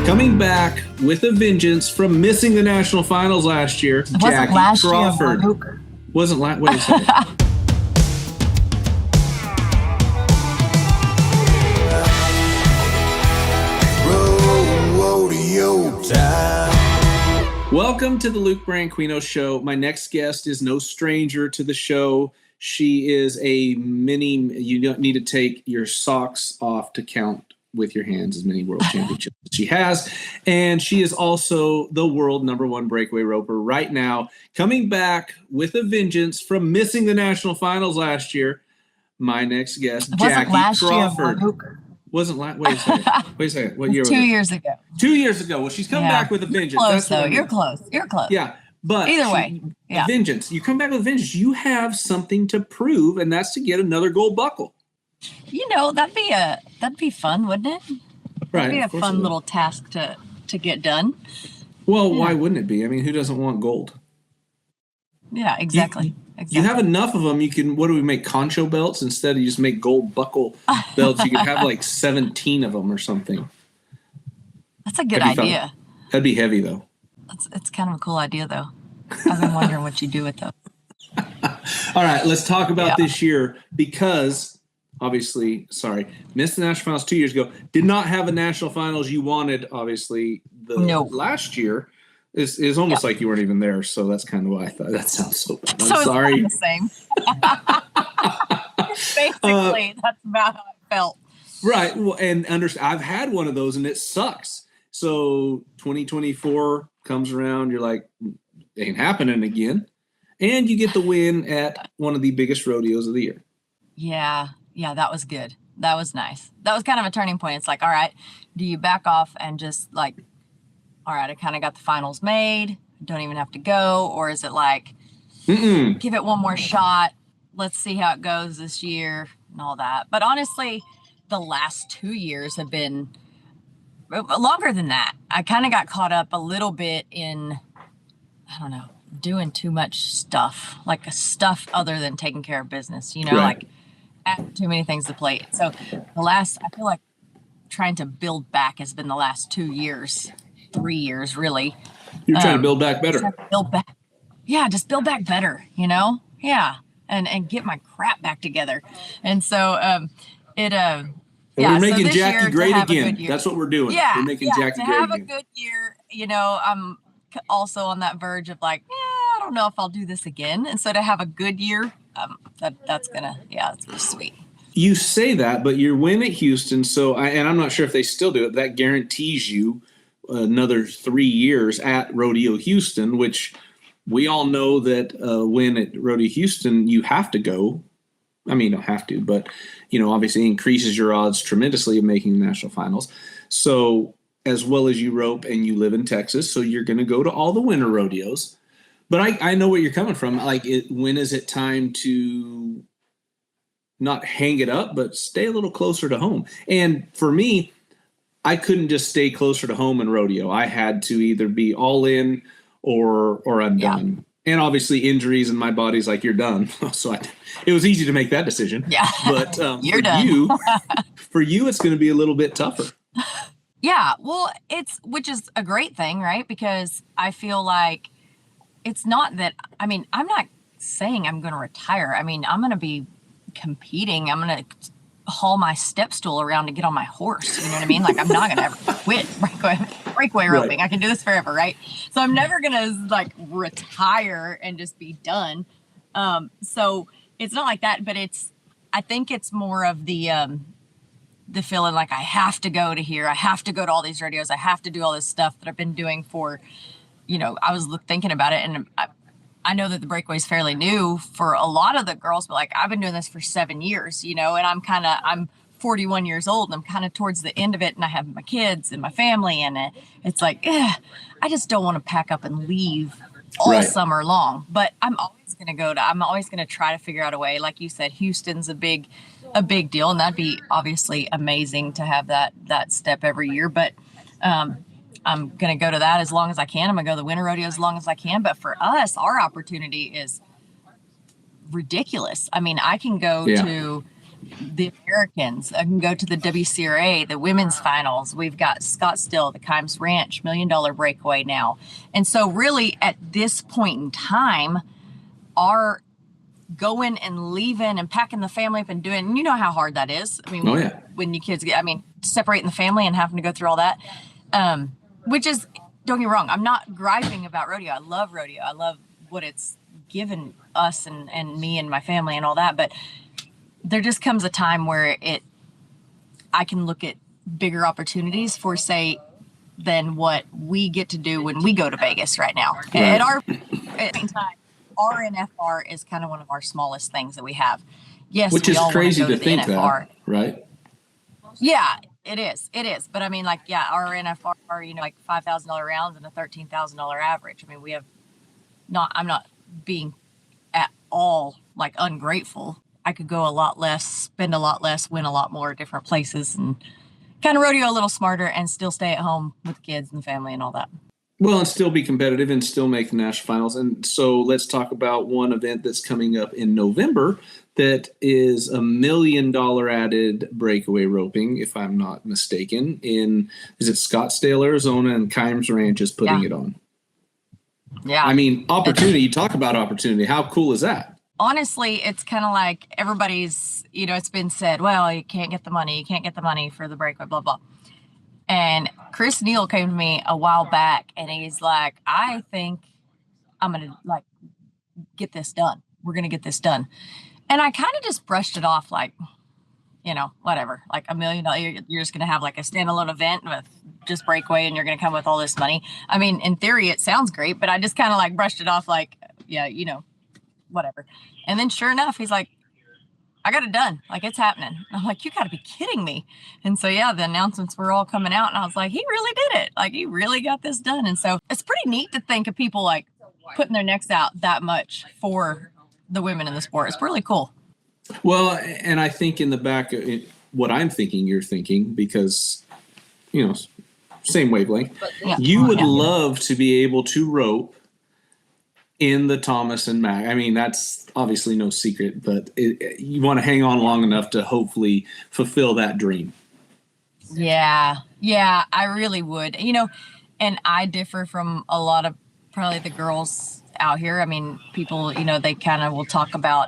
Coming back with a vengeance from missing the national finals last year, Jackie Crawford. Wasn't last. Wait a second. Rodeo time. Welcome to the Luke Branquinho Show. My next guest is no stranger to the show. She is a mini. You don't need to take your socks off to count with your hands as many world championships as she has. And she is also the world #1 breakaway roper right now, coming back with a vengeance from missing the national finals last year. My next guest, Jackie Crawford. Wasn't last. Wait a second. What year was it? 2 years ago. 2 years ago. Well, she's come back with a vengeance. Close, that's though. You're close. You're close. Yeah. But either way, vengeance. You come back with vengeance. You have something to prove, and that's to get another gold buckle. You know, that'd be fun, wouldn't it? Right. That'd be a fun little task to get done. Well, why wouldn't it be? I mean, who doesn't want gold? Yeah, exactly. You have enough of them. You can. What do we make? Concho belts instead of just make gold buckle belts. You could have like 17 of them or something. That's a good idea. That'd be heavy though. It's kind of a cool idea though. I've been wondering what you do with those. All right, let's talk about this year because. Obviously, missed the national finals 2 years ago. Did not have a national finals you wanted, obviously. Last year is almost like you weren't even there, so that's kind of why I thought that sounds so bad. I'm sorry. It's kind of the same. Basically, that's about how it felt. Right. Well, and I've had one of those, and it sucks. So 2024 comes around, you're like, it ain't happening again. And you get the win at one of the biggest rodeos of the year. Yeah, that was good. That was nice. That was kind of a turning point. It's like, all right, do you back off and just like, all right, I kind of got the finals made. Don't even have to go. Or is it like, give it one more shot. Let's see how it goes this year and all that. But honestly, the last 2 years have been longer than that. I kind of got caught up a little bit in, I don't know, doing too much stuff, like stuff other than taking care of business, you know, like too many things to plate. So I feel like trying to build back has been the last 2 years, 3 years, really. You're trying to build back better. Just build back better, you know? Yeah. And get my crap back together. And so, we're making Jackie great again. That's what we're doing. Yeah. We're making Jackie great again. To have a good year, you know, I'm also on that verge of like, I don't know if I'll do this again. And so to have a good year, that's pretty sweet. You say that, but you win at Houston. So, and I'm not sure if they still do it. That guarantees you another 3 years at Rodeo Houston, which we all know that win at Rodeo Houston, you have to go. I mean, you don't have to, but, you know, obviously increases your odds tremendously of making the national finals. So as well as you rope and you live in Texas, so you're going to go to all the winter rodeos. But I know where you're coming from. Like, when is it time to not hang it up, but stay a little closer to home? And for me, I couldn't just stay closer to home in rodeo. I had to either be all in or I'm done. And obviously injuries, and my body's like, you're done. So it was easy to make that decision. Yeah, but you're done. For you, it's going to be a little bit tougher. Yeah, well, which is a great thing, right? Because I feel like it's not that, I mean, I'm not saying I'm going to retire. I mean, I'm going to be competing. I'm going to haul my step stool around to get on my horse. You know what I mean? Like, I'm not going to ever quit breakaway roping. Right. I can do this forever, right? So I'm never going to like retire and just be done. So it's not like that, but I think it's more of the feeling like I have to go to here. I have to go to all these rodeos. I have to do all this stuff that I've been doing for, you know, I was thinking about it, and I know that the breakaway is fairly new for a lot of the girls, but like I've been doing this for 7 years, you know, and I'm 41 years old and I'm kind of towards the end of it, and I have my kids and my family, and it's like, I just don't want to pack up and leave all summer long. But I'm always going to try to figure out a way. Like you said, Houston's a big deal, and that'd be obviously amazing to have that step every year. But I'm going to go to that as long as I can. I'm going to go to the winter rodeo as long as I can. But for us, our opportunity is ridiculous. I mean, I can go to the Americans. I can go to the WCRA, the women's finals. We've got Scottsdale, the Kimes Ranch, $1 Million Breakaway now. And so really at this point in time, our going and leaving and packing the family up and doing, and you know how hard that is. I mean, when you kids get, I mean, separating the family and having to go through all that, which is, don't get me wrong, I'm not griping about rodeo. I love rodeo. I love what it's given us and me and my family and all that. But there just comes a time where I can look at bigger opportunities for, say, than what we get to do when we go to Vegas right now. Right. At the same time, RNFR is kind of one of our smallest things that we have. Yes, which is crazy to think that, right? Yeah, it is. It is. But I mean, like, yeah, our NFR, you know, like $5,000 rounds and a $13,000 average. I mean, I'm not being at all like ungrateful. I could go a lot less, spend a lot less, win a lot more different places, and kind of rodeo a little smarter and still stay at home with the kids and the family and all that. Well, and still be competitive and still make the national finals. And so let's talk about one event that's coming up in November that is $1 million added breakaway roping, if I'm not mistaken, is it Scottsdale, Arizona, and Kimes Ranch is putting it on. Yeah. I mean, opportunity, you talk about opportunity. How cool is that? Honestly, it's kind of like everybody's, you know, it's been said, well, you can't get the money for the breakaway, blah, blah. And Chris Neal came to me a while back and he's like, I think I'm going to like get this done. We're going to get this done. And I kind of just brushed it off like, you know, whatever, like $1 million. You're just going to have like a standalone event with just breakaway and you're going to come with all this money. I mean, in theory, it sounds great, but I just kind of like brushed it off like, yeah, you know, whatever. And then sure enough, he's like, I got it done. Like, it's happening. I'm like, you got to be kidding me. And so, yeah, the announcements were all coming out and I was like, he really did it. Like, he really got this done. And so it's pretty neat to think of people like putting their necks out that much for the women in the sport. It's really cool. Well, and I think in the back, what I'm thinking, you're thinking, because, you know, same wavelength. Yeah. You would love to be able to rope in the Thomas and Mack. I mean, that's obviously no secret, but you want to hang on long enough to hopefully fulfill that dream. Yeah, I really would. You know, and I differ from a lot of probably the girls out here. I mean, people, you know, they kind of will talk about,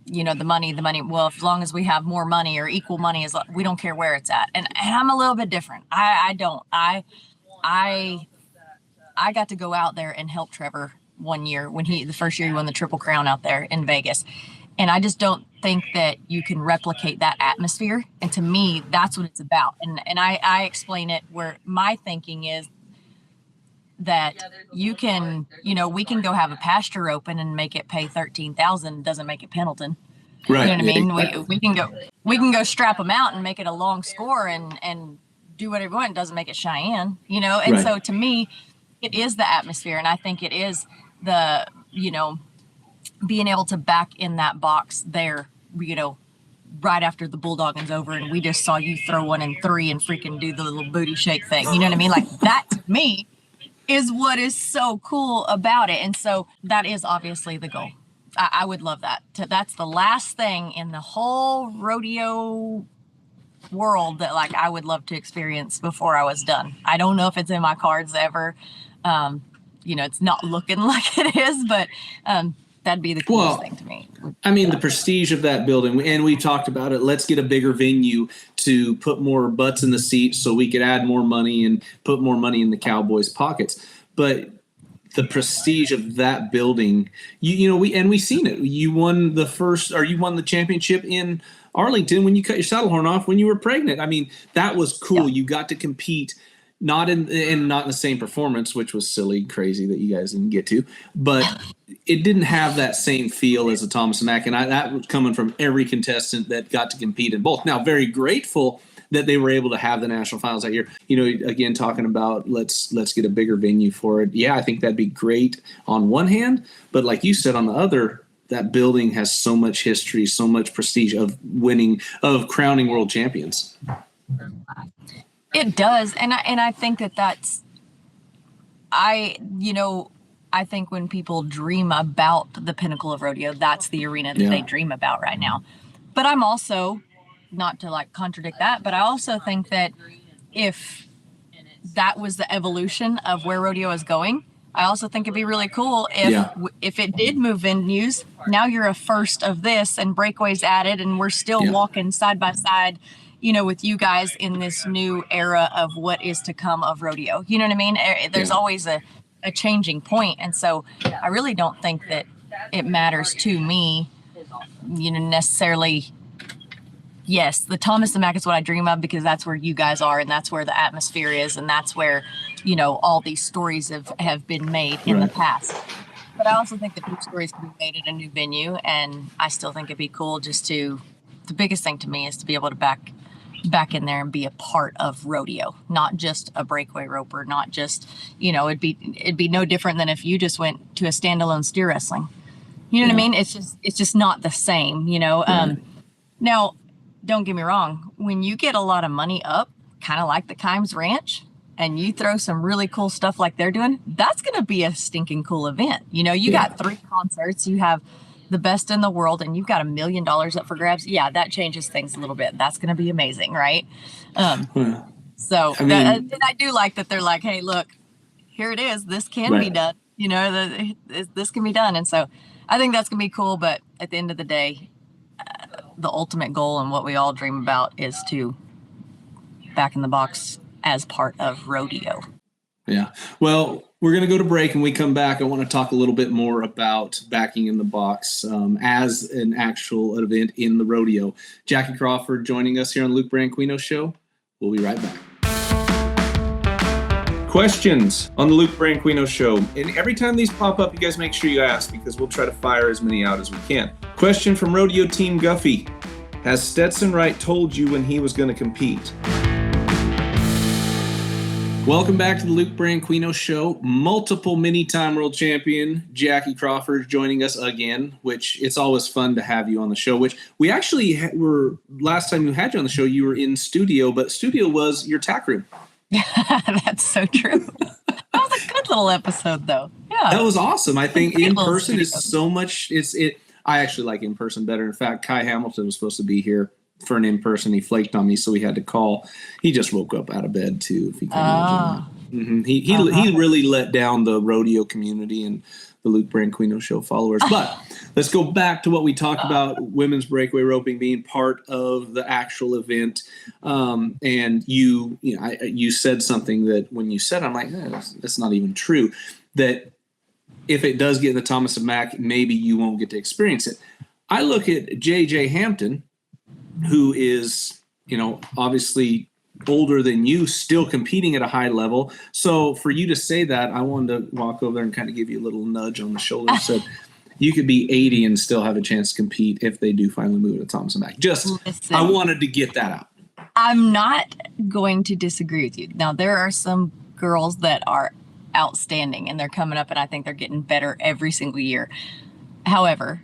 you know, the money. Well, as long as we have more money or equal money, we don't care where it's at. And I'm a little bit different. I don't. I got to go out there and help Trevor one year when the first year he won the Triple Crown out there in Vegas. And I just don't think that you can replicate that atmosphere. And to me, that's what it's about. And I explain it where my thinking is that you can, you know, we can go have a pasture open and make it pay $13,000, doesn't make it Pendleton. Right. You know what I mean? We can go strap them out and make it a long score and do whatever we want. It doesn't make it Cheyenne, you know? And so to me, it is the atmosphere. And I think it is the, you know, being able to back in that box there, you know, right after the bulldogging's over and we just saw you throw one in three and freaking do the little booty shake thing. You know what I mean? Like, that to me is what is so cool about it. And so that is obviously the goal. I would love that. That's the last thing in the whole rodeo world that like I would love to experience before I was done. I don't know if it's in my cards ever. You know, it's not looking like it is, but that'd be the coolest thing to me. I mean, the prestige of that building, and we talked about it. Let's get a bigger venue to put more butts in the seats so we could add more money and put more money in the Cowboys' pockets. But the prestige of that building, you know, we seen it. You won the championship in Arlington when you cut your saddle horn off when you were pregnant. I mean, that was cool. Yeah. You got to compete. Not in the same performance, which was silly, crazy that you guys didn't get to, but it didn't have that same feel as a Thomas and Mack, and that was coming from every contestant that got to compete in both. Now, very grateful that they were able to have the national finals that year. You know, again, talking about let's get a bigger venue for it. Yeah, I think that'd be great on one hand, but like you said, on the other, that building has so much history, so much prestige of crowning world champions. It does. And I think I think when people dream about the pinnacle of rodeo, that's the arena that they dream about right now. But I'm also, not to like contradict that, but I also think that if that was the evolution of where rodeo is going, I also think it'd be really cool if it did move venues. Now you're a first of this, and Breakaway's added, and we're still walking side by side, with you guys in this new era of what is to come of rodeo. You know what I mean? There's always a changing point, and so I really don't think that it matters to me, necessarily. Yes, the Thomas and Mack is what I dream of, because that's where you guys are, and that's where the atmosphere is, and that's where, all these stories have been made in the past. But I also think that new stories can be made at a new venue, and I still think it'd be cool the biggest thing to me is to be able to back in there and be a part of rodeo, not just a breakaway roper, not just, it'd be no different than if you just went to a standalone steer wrestling. You know what I mean? It's just not the same, Now, don't get me wrong, when you get a lot of money up, kind of like the Kimes Ranch, and you throw some really cool stuff like they're doing, that's going to be a stinking cool event. You got 3 concerts, you have the best in the world, and you've got $1 million up for grabs. Yeah, that changes things a little bit. That's going to be amazing, right? So I do like that they're like, hey, look, here it is. This can be done. This can be done. And so I think that's going to be cool. But at the end of the day, the ultimate goal and what we all dream about is to back in the box as part of rodeo. Yeah. Well, we're going to go to break, and we come back. I want to talk a little bit more about backing in the box as an actual event in the rodeo. Jackie Crawford joining us here on Luke Branquinho Show. We'll be right back. Questions on the Luke Branquinho Show. And every time these pop up, you guys make sure you ask, because we'll try to fire as many out as we can. Question from Rodeo Team Guffey. Has Stetson Wright told you when he was going to compete? Welcome back to the Luke Branquinho Show. Multiple many-time world champion Jackie Crawford joining us again, which it's always fun to have you on the show, which we actually were, last time you had you on the show, you were in studio, but studio was your tack room. That's so true. That was a good little episode, though. Yeah, that was awesome. I think in person is so much. I actually like in person better. In fact, Kai Hamilton was supposed to be here for an in-person. He flaked on me, so we had to call. He just woke up out of bed too, if you can imagine. He really let down the rodeo community and the Luke Branquinho Show followers. But let's go back to what we talked about, women's breakaway roping being part of the actual event. And you said something that when you said, I'm like, that's not even true, that if it does get in the Thomas and Mack, maybe you won't get to experience it. I look at JJ Hampton, who is, obviously older than you, still competing at a high level. So for you to say that, I wanted to walk over there and kind of give you a little nudge on the shoulder. Said you could be 80 and still have a chance to compete if they do finally move to Thomas and Mack. I wanted to get that out. I'm not going to disagree with you. Now, there are some girls that are outstanding, and they're coming up, and I think they're getting better every single year. However,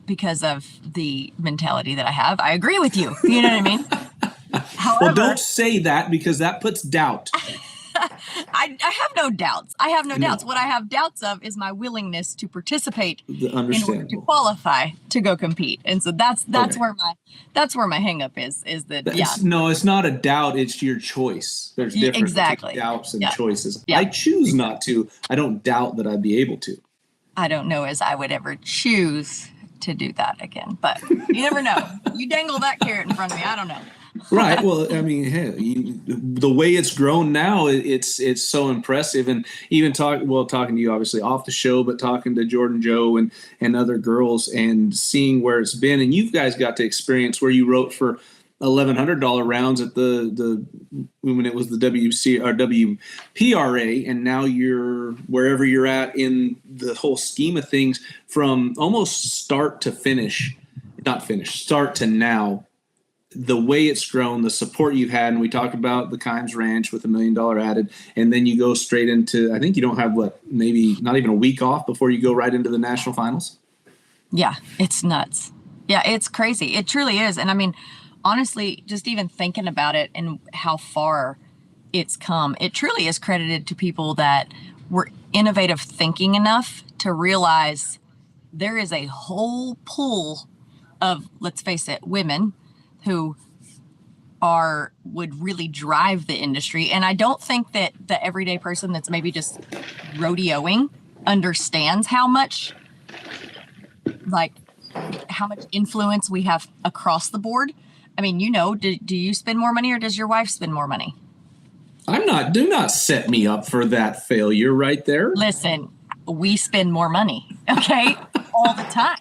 because of the mentality that I have, I agree with you. You know what I mean? However, well, don't say that, because that puts doubt. I have no doubts. I have no doubts. What I have doubts of is my willingness to participate in order to qualify to go compete. And so that's where my hang up is that No, it's not a doubt, it's your choice. There's difference between doubts and choices. I choose not to. I don't doubt that I'd be able to. I don't know as I would ever choose to do that again, but you never know. You dangle that carrot in front of me, I don't know. Right. Well, I mean, the way it's grown now, it's so impressive. And even talking to you obviously off the show, but talking to Jordan Joe and other girls and seeing where it's been. And you guys got to experience where you wrote for $1,100 rounds at the when it was the WPRA, and now you're wherever you're at in the whole scheme of things, from almost start to now. The way it's grown, the support you've had, and we talked about the Kimes Ranch with $1 million added, and then you go straight into, I think you don't have maybe not even a week off before you go right into the national finals. Yeah, it's nuts. Yeah, it's crazy. It truly is. And I mean, honestly, just even thinking about it and how far it's come, it truly is credited to people that were innovative thinking enough to realize there is a whole pool of, let's face it, women who would really drive the industry. And I don't think that the everyday person that's maybe just rodeoing understands how much influence we have across the board. I mean, do you spend more money or does your wife spend more money? Do not set me up for that failure right there. Listen, we spend more money, okay? All the time.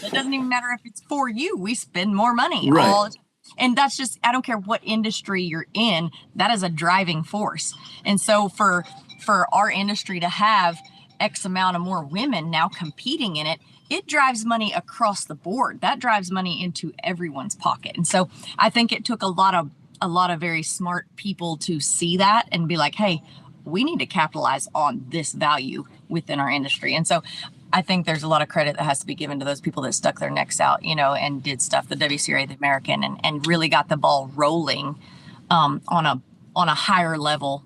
It doesn't even matter if it's for you. We spend more money right. all the time. And that's just, I don't care what industry you're in, that is a driving force. And so for our industry to have X amount of more women now competing in it, it drives money across the board. That drives money into everyone's pocket. And so I think it took a lot of very smart people to see that and be like, hey, we need to capitalize on this value within our industry. And so I think there's a lot of credit that has to be given to those people that stuck their necks out, and did stuff, the WCRA, the American, and really got the ball rolling on a higher level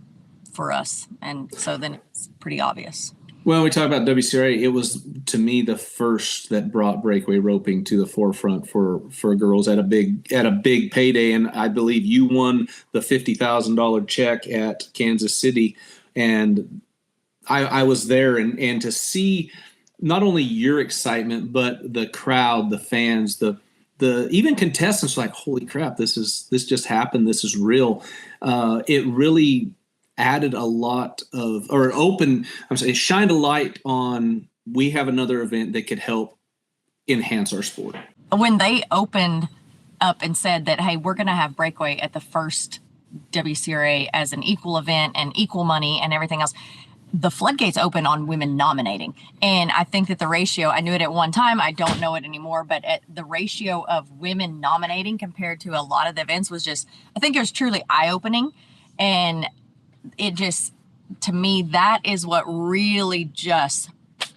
for us. And so then it's pretty obvious. Well, we talk about WCRA. It was, to me, the first that brought breakaway roping to the forefront for girls at a big payday. And I believe you won the $50,000 check at Kansas City, and I was there, and to see not only your excitement, but the crowd, the fans, the even contestants like, holy crap, this just happened. This is real. It really added a lot of, or it shined a light on, we have another event that could help enhance our sport. When they opened up and said that, hey, we're going to have breakaway at the first WCRA as an equal event and equal money and everything else, the floodgates open on women nominating. And I think that the ratio, I knew it at one time, I don't know it anymore, but the ratio of women nominating compared to a lot of the events was just, I think it was truly eye-opening. And it just, to me, that is what really just,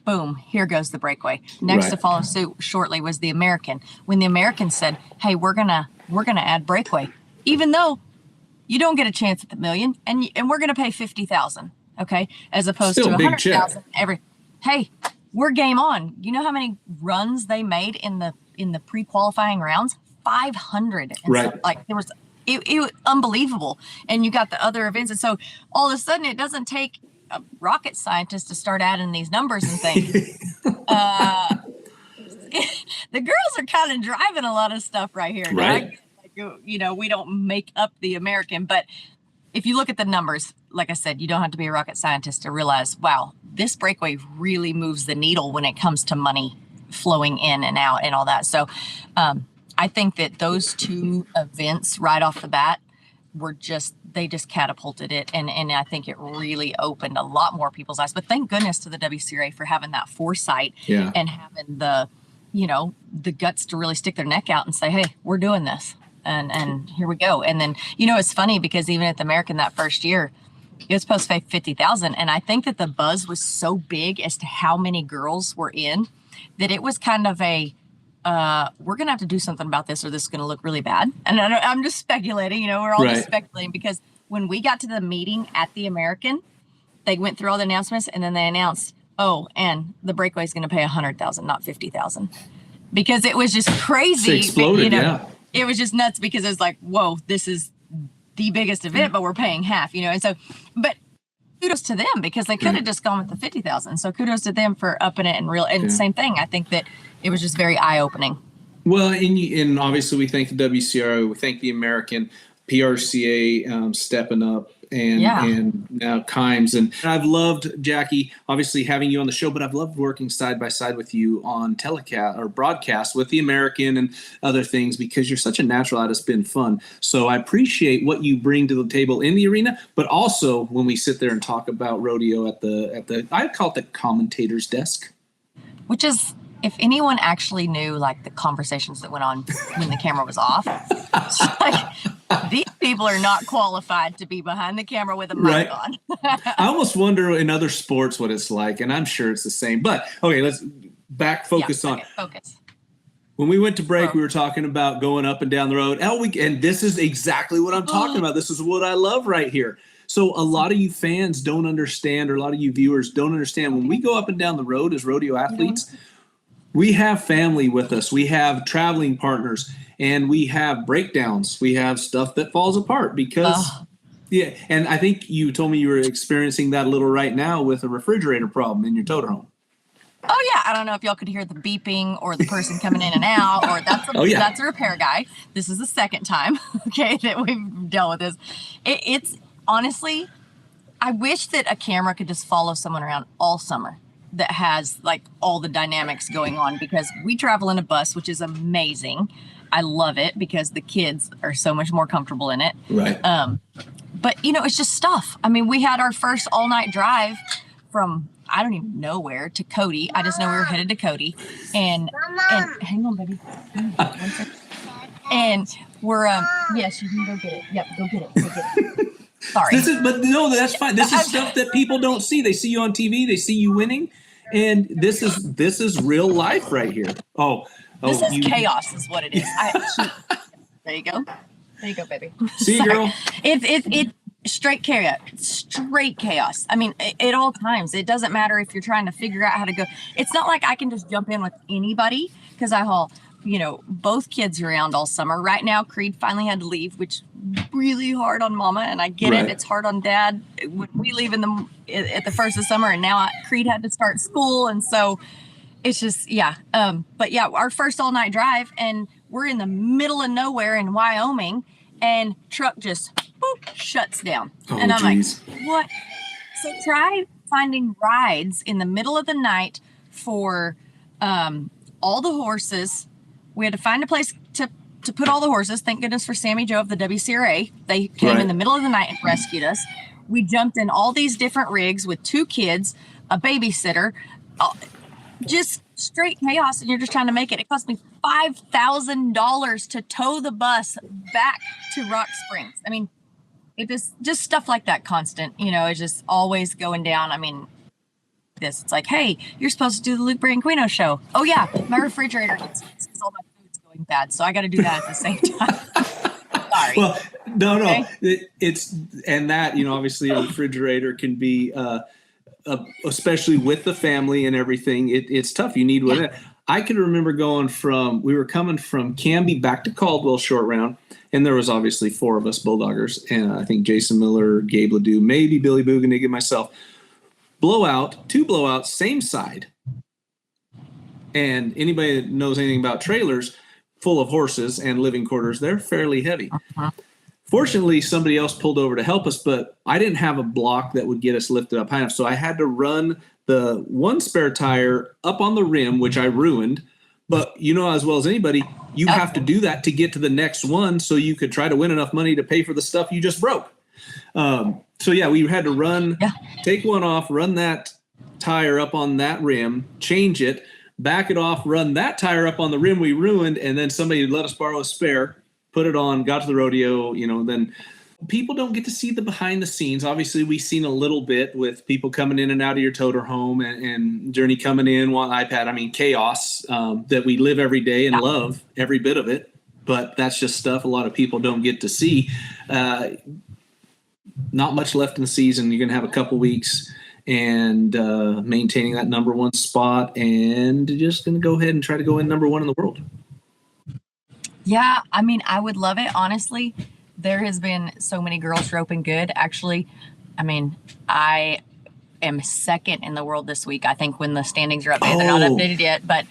boom, here goes the breakaway. Next to follow suit shortly was the American. When the American said, hey, we're gonna add breakaway, even though you don't get a chance at the million, and we're gonna pay $50,000. Okay, as opposed to 100,000 every. Hey, we're game on. You know how many runs they made in the pre-qualifying rounds? 500. And right. So, like, there was it was unbelievable. And you got the other events, and so all of a sudden it doesn't take a rocket scientist to start adding these numbers and things. The girls are kind of driving a lot of stuff right here. Right. Now, we don't make up the American, but if you look at the numbers, like I said, you don't have to be a rocket scientist to realize, wow, this breakaway really moves the needle when it comes to money flowing in and out and all that. So I think that those two events right off the bat they just catapulted it. And I think it really opened a lot more people's eyes. But thank goodness to the WCRA for having that foresight and having the guts to really stick their neck out and say, hey, we're doing this. And here we go. And then, it's funny because even at the American that first year, it was supposed to pay 50,000. And I think that the buzz was so big as to how many girls were in that it was kind of we're going to have to do something about this or this is going to look really bad. And I'm just speculating, we're all just speculating, because when we got to the meeting at the American, they went through all the announcements and then they announced, oh, and the breakaway is going to pay 100,000, not 50,000, because it was just crazy. It exploded, It was just nuts because it was like, whoa, this is the biggest event, but we're paying half, and so, but kudos to them because they could have just gone with the 50,000. So kudos to them for upping it and same thing. I think that it was just very eye-opening. Well, and obviously we thank the WCRO, we thank the American, PRCA stepping up, and now Kimes. And I've loved, Jackie, obviously having you on the show, but I've loved working side by side with you on telecast or broadcast with the American and other things, because you're such a natural at it. It's been fun. So I appreciate what you bring to the table in the arena, but also when we sit there and talk about rodeo at the I call it the commentator's desk. Which is, if anyone actually knew like the conversations that went on when the camera was off, these people are not qualified to be behind the camera with a mic on. I almost wonder in other sports what it's like, and I'm sure it's the same. But okay, let's focus on. When we went to break, we were talking about going up and down the road. And this is exactly what I'm talking about. This is what I love right here. So a lot of you fans don't understand, or a lot of you viewers don't understand, when we go up and down the road as rodeo athletes, we have family with us. We have traveling partners, and we have breakdowns. We have stuff that falls apart because, yeah. And I think you told me you were experiencing that a little right now with a refrigerator problem in your toter home. Oh yeah, I don't know if y'all could hear the beeping or the person coming in and out, or that's a repair guy. This is the second time, okay, that we've dealt with this. It's honestly, I wish that a camera could just follow someone around all summer that has like all the dynamics going on, because we travel in a bus, which is amazing. I love it because the kids are so much more comfortable in it. Right. But you know, it's just stuff. I mean, we had our first all night drive from I don't even know where to Cody. I just know we were headed to Cody, and hang on, baby. And we're yes, you can go get it. Yep, go get it. Go get it. Sorry. But no, that's fine. This is stuff that people don't see. They see you on TV. They see you winning, and this is real life right here. This is chaos, is what it is. There you go. There you go, baby. See, girl. It's straight chaos. I mean, at all times. It doesn't matter if you're trying to figure out how to go. It's not like I can just jump in with anybody, because I haul, both kids around all summer. Right now, Creed finally had to leave, which really hard on Mama, and I get it. It's hard on Dad. When we leave at the first of summer, and now Creed had to start school, and so it's just but yeah, our first all night drive, and we're in the middle of nowhere in Wyoming, and truck just shuts down. And I'm like, what? So try finding rides in the middle of the night for all the horses. We had to find a place to put all the horses. Thank goodness for Sammy Joe of the WPRA. They came in the middle of the night and rescued us. We jumped in all these different rigs with 2 kids, a babysitter, just straight chaos, and you're just trying to make it. It cost me $5,000 to tow the bus back to Rock Springs. I mean, it just stuff like that constant, it's just always going down. I mean, it's like, hey, you're supposed to do the Luke Branquinho Show. Oh yeah, my refrigerator gets fixed because all my food's going bad, so I got to do that at the same time. Sorry. Well, no, Okay? it's and that obviously a refrigerator can be, especially with the family and everything. It's tough. You need one. Yeah. I can remember we were coming from Canby back to Caldwell short round, and there was obviously 4 of us Bulldoggers, and I think Jason Miller, Gabe Ledoux, maybe Billy Buganig, and myself. 2 blowouts, same side. And anybody that knows anything about trailers full of horses and living quarters, they're fairly heavy. Uh-huh. Fortunately, somebody else pulled over to help us, but I didn't have a block that would get us lifted up high enough. So I had to run the one spare tire up on the rim, which I ruined. But as well as anybody, you have to do that to get to the next one so you could try to win enough money to pay for the stuff you just broke. So yeah, we had to take one off, run that tire up on that rim, change it, back it off, run that tire up on the rim we ruined, and then somebody let us borrow a spare, put it on, got to the rodeo, then people don't get to see the behind the scenes. Obviously, we've seen a little bit with people coming in and out of your toter home and Journey coming in on iPad. I mean, chaos that we live every day and love every bit of it. But that's just stuff a lot of people don't get to see. Not much left in the season. You're going to have a couple weeks and maintaining that number 1 spot, and just going to go ahead and try to go in number 1 in the world. Yeah, I mean, I would love it. Honestly, there has been so many girls roping good. Actually, I mean, I am 2nd in the world this week. I think when the standings are up there, they're not updated yet, but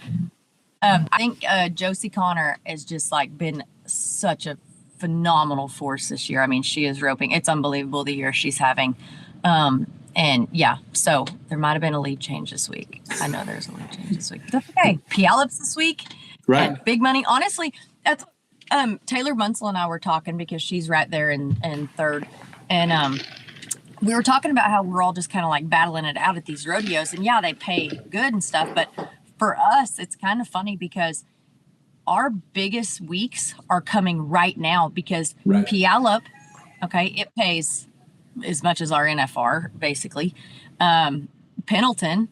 I think Josie Connor has just been such a phenomenal force this year. I mean, she is roping. It's unbelievable the year she's having. And yeah, so there might have been a lead change this week. I know there's a lead change this week. But that's okay. Puyallups this week. Right. And big money. Honestly, that's Taylor Munsell and I were talking, because she's right there in 3rd. And we were talking about how we're all just kind of battling it out at these rodeos. And yeah, they pay good and stuff. But for us, it's kind of funny because our biggest weeks are coming right now, because Puyallup, it pays as much as our NFR, basically. Pendleton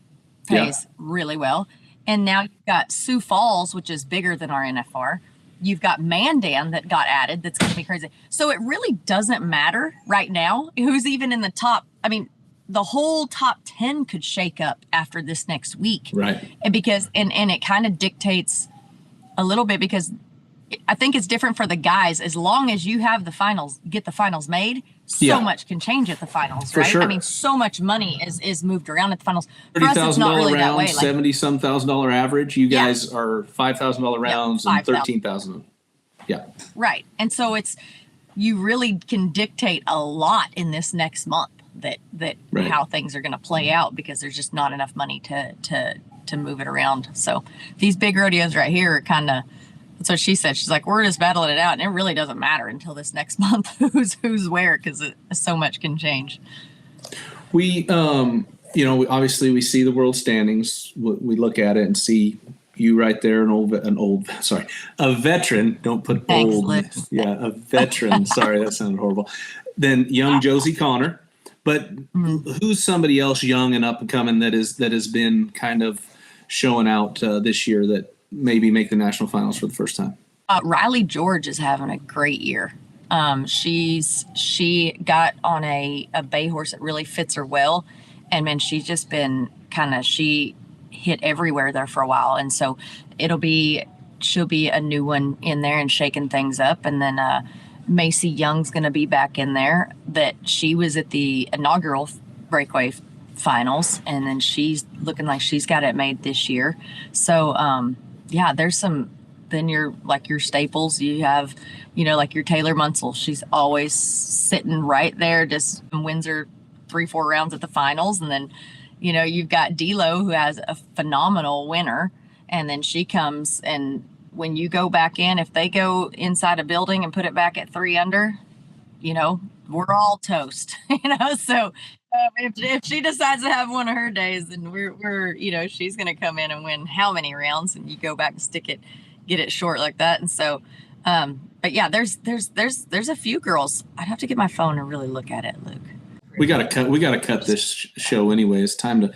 pays really well. And now you've got Sioux Falls, which is bigger than our NFR. You've got Mandan that got added. That's going to be crazy. So it really doesn't matter right now who's even in the top. I mean, the whole top 10 could shake up after this next week. Right. And because, and it kind of dictates a little bit, because I think it's different for the guys. As long as you have the finals, get the finals made, so much can change at the finals, For right? sure. I mean, so much money is moved around at the finals. For us, it's $30,000 not really that round, way. 70-some thousand dollar average. You guys are $5,000 rounds and 13,000. Yeah. Right. And so you really can dictate a lot in this next month that Right. how things are going to play out, because there's just not enough money to move it around. So these big rodeos right here are kind of, that's what she said. She's like, we're just battling it out, and it really doesn't matter until this next month who's where, because so much can change. We, obviously we see the world standings. We look at it and see you right there, a veteran. Don't put Thanks, old. Luke. Yeah, a veteran. Sorry, that sounded horrible. Then young Josie Connor. But who's somebody else young and up and coming that has been kind of showing out this year that maybe make the national finals for the first time? Riley George is having a great year. She got on a bay horse that really fits her well, and man, she's just been she hit everywhere there for a while, and so she'll be a new one in there and shaking things up. And then Macy Young's going to be back in there. That she was at the inaugural Breakaway finals, and then she's looking like she's got it made this year. So there's some. Then your staples, you have, like your Taylor Munsell. She's always sitting right there, just wins her 3-4 rounds at the finals. And then, you've got D'Lo, who has a phenomenal winner. And then she comes, and when you go back in, if they go inside a building and put it back at 3 under, we're all toast, So if she decides to have one of her days, then we're she's going to come in and win how many rounds, and you go back and get it short like that. And so, but yeah, there's a few girls. I'd have to get my phone and really look at it, Luke. We got to cut this show anyway. It's time to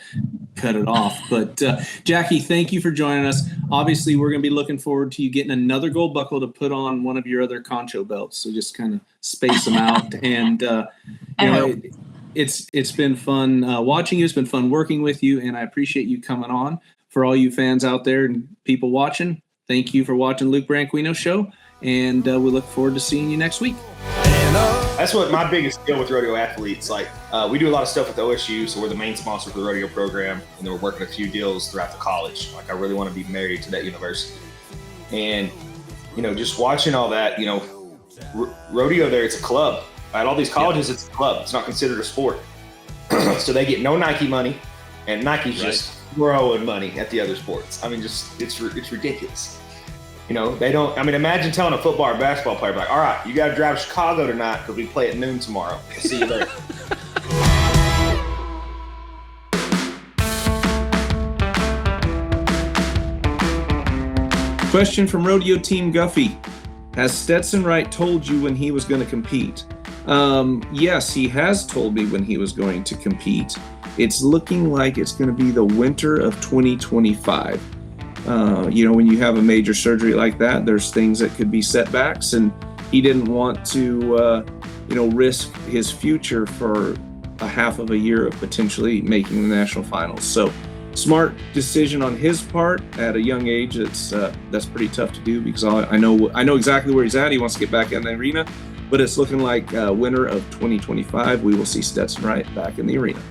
cut it off. But Jackie, thank you for joining us. Obviously, we're going to be looking forward to you getting another gold buckle to put on one of your other concho belts. So just kind of space them out. And it's been fun watching you. It's been fun working with you, and I appreciate you coming on. For all you fans out there and people watching, thank you for watching Luke Branquinho Show, and we look forward to seeing you next week. That's what my biggest deal with rodeo athletes. We do a lot of stuff with OSU, so we're the main sponsor for the rodeo program, and then we're working a few deals throughout the college. I really want to be married to that university. And, just watching all that, rodeo there, it's a club. At all these colleges, It's a club. It's not considered a sport. So they get no Nike money, and Nike's just throwing money at the other sports. I mean, it's ridiculous. They don't. I mean, imagine telling a football or basketball player, all right, you got to drive to Chicago tonight because we play at noon tomorrow. We'll see you later. Question from Rodeo Team Guffey. Has Stetson Wright told you when he was going to compete? Yes, he has told me when he was going to compete. It's looking like it's going to be the winter of 2025. When you have a major surgery like that, there's things that could be setbacks, and he didn't want to, risk his future for a half of a year of potentially making the national finals. So, smart decision on his part at a young age. That's pretty tough to do, because I know exactly where he's at. He wants to get back in the arena, but it's looking like winter of 2025, we will see Stetson Wright back in the arena.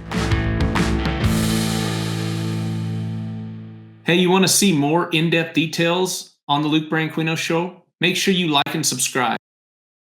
Hey, you want to see more in-depth details on the Luke Branquinho Show? Make sure you like and subscribe.